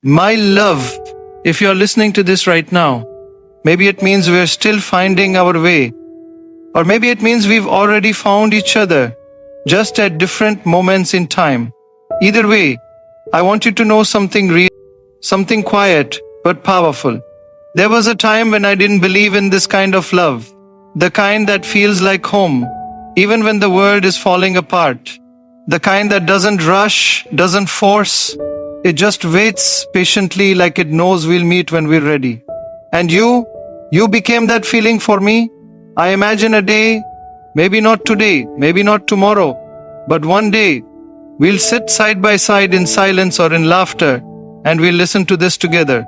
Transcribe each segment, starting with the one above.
My love, if you're listening to this right now, maybe it means we're still finding our way. Or maybe it means we've already found each other, just at different moments in time. Either way, I want you to know something real, something quiet but powerful. There was a time when I didn't believe in this kind of love, the kind that feels like home, even when the world is falling apart, the kind that doesn't rush, doesn't force, it just waits patiently like it knows we'll meet when we're ready. And you became that feeling for me. I imagine a day, maybe not today, maybe not tomorrow, but one day, we'll sit side by side in silence or in laughter, and we'll listen to this together.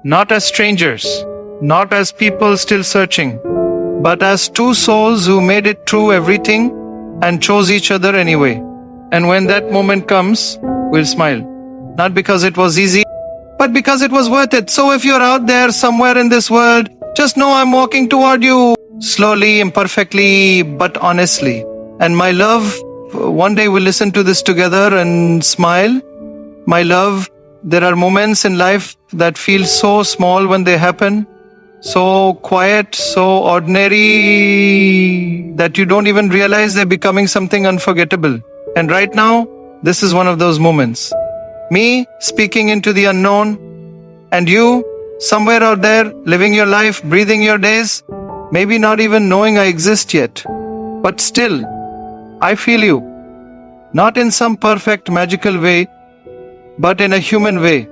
Not as strangers, not as people still searching, but as two souls who made it through everything and chose each other anyway. And when that moment comes, we'll smile. Not because it was easy, but because it was worth it. So if you're out there somewhere in this world, just know I'm walking toward you. Slowly, imperfectly, but honestly. And my love, one day we'll listen to this together and smile. My love, there are moments in life that feel so small when they happen, so quiet, so ordinary, that you don't even realize they're becoming something unforgettable. And right now, this is one of those moments. Me speaking into the unknown, and you, somewhere out there, living your life, breathing your days, maybe not even knowing I exist yet. But still, I feel you. Not in some perfect magical way, but in a human way.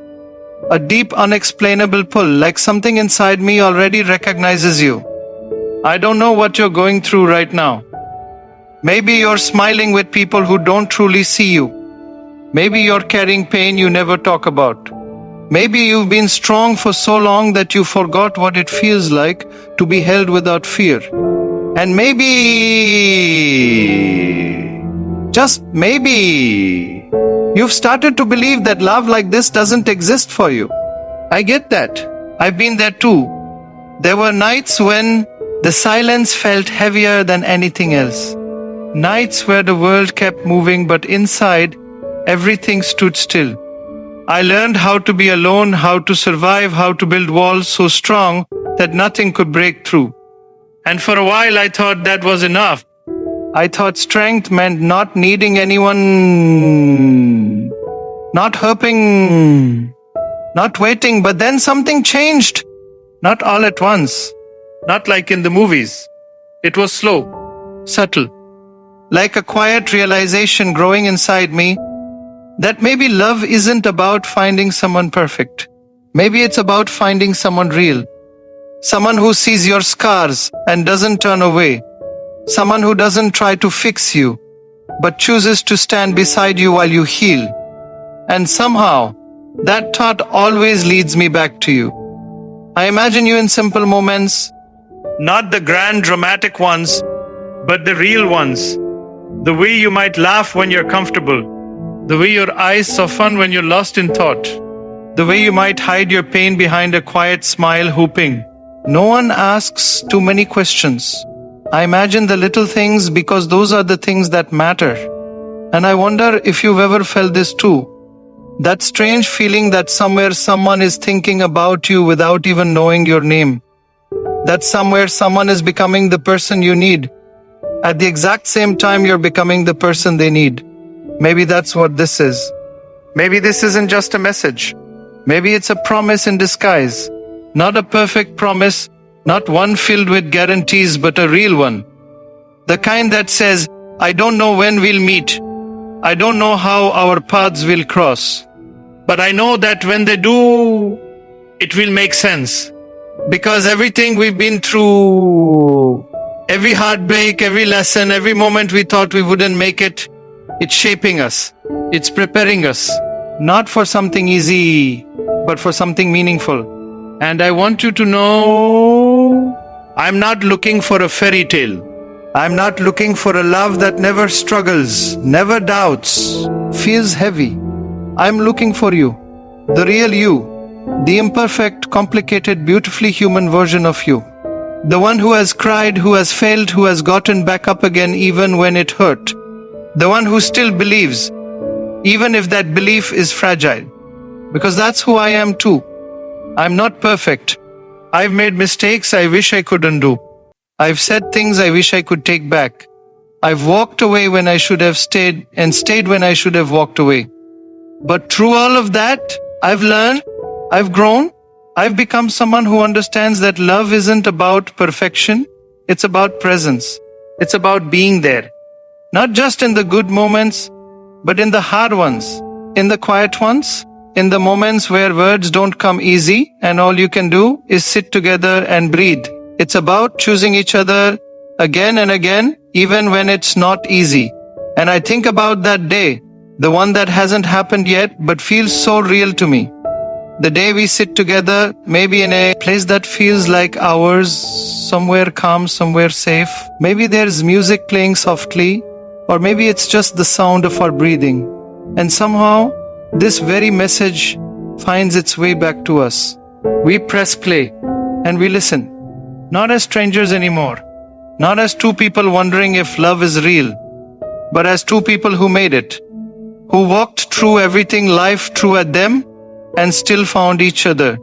A deep unexplainable pull, like something inside me already recognizes you. I don't know what you're going through right now. Maybe you're smiling with people who don't truly see you. Maybe you're carrying pain you never talk about. Maybe you've been strong for so long that you forgot what it feels like to be held without fear. And maybe, just maybe, you've started to believe that love like this doesn't exist for you. I get that. I've been there too. There were nights when the silence felt heavier than anything else. Nights where the world kept moving, but inside, everything stood still. I learned how to be alone, how to survive, how to build walls so strong that nothing could break through. And for a while I thought that was enough. I thought strength meant not needing anyone, not hoping, not waiting. But then something changed. Not all at once. Not like in the movies. It was slow, subtle. Like a quiet realization growing inside me that maybe love isn't about finding someone perfect. Maybe it's about finding someone real. Someone who sees your scars and doesn't turn away. Someone who doesn't try to fix you, but chooses to stand beside you while you heal. And somehow, that thought always leads me back to you. I imagine you in simple moments, not the grand dramatic ones, but the real ones. The way you might laugh when you're comfortable. The way your eyes soften when you're lost in thought. The way you might hide your pain behind a quiet smile hoping. No one asks too many questions. I imagine the little things because those are the things that matter. And I wonder if you've ever felt this too. That strange feeling that somewhere someone is thinking about you without even knowing your name. That somewhere someone is becoming the person you need. At the exact same time you're becoming the person they need. Maybe that's what this is. Maybe this isn't just a message. Maybe it's a promise in disguise. Not a perfect promise, not one filled with guarantees, but a real one. The kind that says, I don't know when we'll meet. I don't know how our paths will cross. But I know that when they do, it will make sense. Because everything we've been through, every heartbreak, every lesson, every moment we thought we wouldn't make it, it's shaping us. It's preparing us. Not for something easy, but for something meaningful. And I want you to know, I'm not looking for a fairy tale. I'm not looking for a love that never struggles, never doubts, feels heavy. I'm looking for you, the real you, the imperfect, complicated, beautifully human version of you. The one who has cried, who has failed, who has gotten back up again even when it hurt. The one who still believes, even if that belief is fragile. because that's who I am too. I'm not perfect. I've made mistakes I wish I could undo. I've said things I wish I could take back. I've walked away when I should have stayed and stayed when I should have walked away. But through all of that, I've learned, I've grown, I've become someone who understands that love isn't about perfection. It's about presence. It's about being there. Not just in the good moments, but in the hard ones, in the quiet ones, in the moments where words don't come easy and all you can do is sit together and breathe. It's about choosing each other again and again, even when it's not easy. And I think about that day, the one that hasn't happened yet, but feels so real to me. The day we sit together, maybe in a place that feels like ours, somewhere calm, somewhere safe. Maybe there's music playing softly, or maybe it's just the sound of our breathing. And somehow, this very message finds its way back to us. We press play and we listen. Not as strangers anymore. Not as two people wondering if love is real, but as two people who made it, who walked through everything life threw at them and still found each other.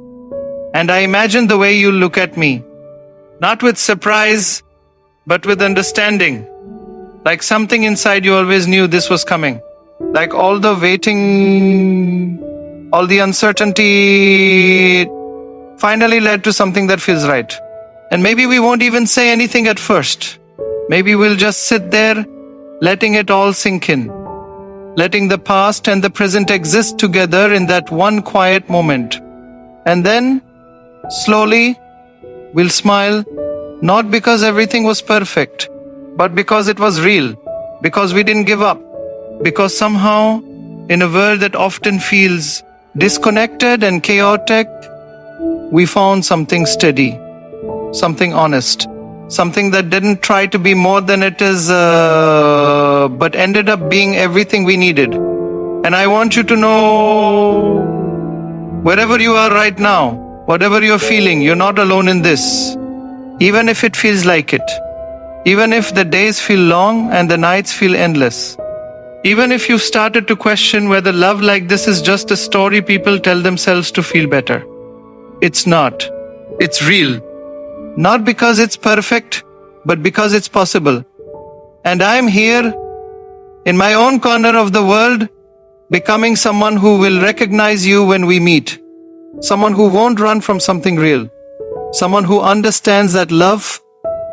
And I imagine the way you look at me, not with surprise, but with understanding. Like something inside you always knew this was coming. Like all the waiting, all the uncertainty finally led to something that feels right. And maybe we won't even say anything at first. Maybe we'll just sit there, letting it all sink in. Letting the past and the present exist together in that one quiet moment. And then, slowly, we'll smile, not because everything was perfect, but because it was real, because we didn't give up, because somehow, in a world that often feels disconnected and chaotic, we found something steady, something honest, something that didn't try to be more than it is, but ended up being everything we needed. And I want you to know, wherever you are right now, whatever you're feeling, you're not alone in this. Even if it feels like it. Even if the days feel long and the nights feel endless. Even if you've started to question whether love like this is just a story people tell themselves to feel better. It's not. It's real. Not because it's perfect, but because it's possible. And I'm here, in my own corner of the world, becoming someone who will recognize you when we meet. Someone who won't run from something real. Someone who understands that love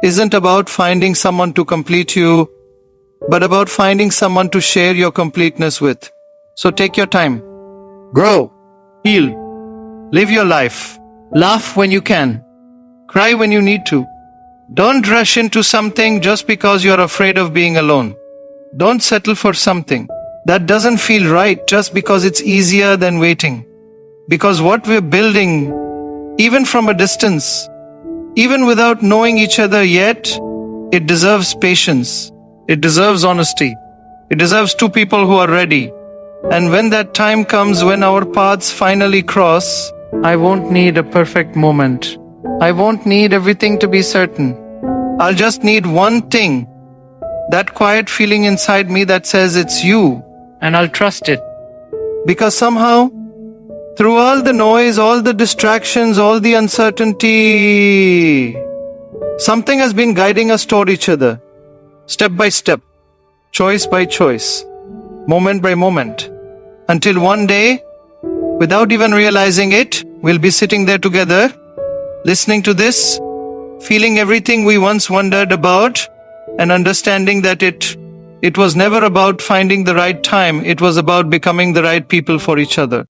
isn't about finding someone to complete you, but about finding someone to share your completeness with. So take your time. Grow. Heal. Live your life. Laugh when you can. Cry when you need to. Don't rush into something just because you're afraid of being alone. Don't settle for something that doesn't feel right just because it's easier than waiting. Because what we're building, even from a distance, even without knowing each other yet, it deserves patience. It deserves honesty. It deserves two people who are ready. And when that time comes, when our paths finally cross, I won't need a perfect moment. I won't need everything to be certain. I'll just need one thing. That quiet feeling inside me that says it's you, and I'll trust it. Because somehow, through all the noise, all the distractions, all the uncertainty, something has been guiding us toward each other. Step by step, choice by choice, moment by moment. Until one day, without even realizing it, we'll be sitting there together, listening to this, feeling everything we once wondered about, and understanding that it was never about finding the right time, it was about becoming the right people for each other.